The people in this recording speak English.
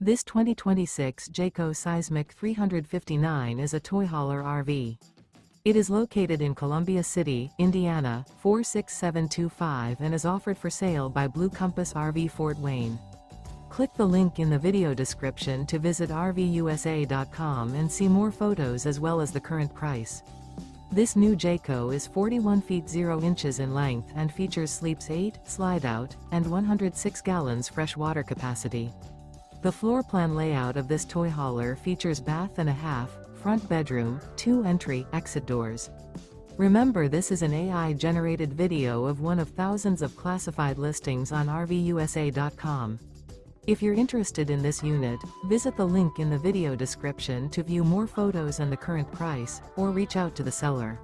This 2026 Jayco Seismic 359 is a toy hauler RV. It is located in Columbia City, Indiana, 46725 and is offered for sale by Blue Compass RV Fort Wayne. Click the link in the video description to visit RVUSA.com and see more photos as well as the current price. This new Jayco is 41 feet 0 inches in length and features sleeps 8, slide-out, and 106 gallons fresh water capacity. The floor plan layout of this toy hauler features bath and a half, front bedroom, 2 entry/exit doors. Remember, this is an AI-generated video of one of thousands of classified listings on RVUSA.com. If you're interested in this unit, visit the link in the video description to view more photos and the current price, or reach out to the seller.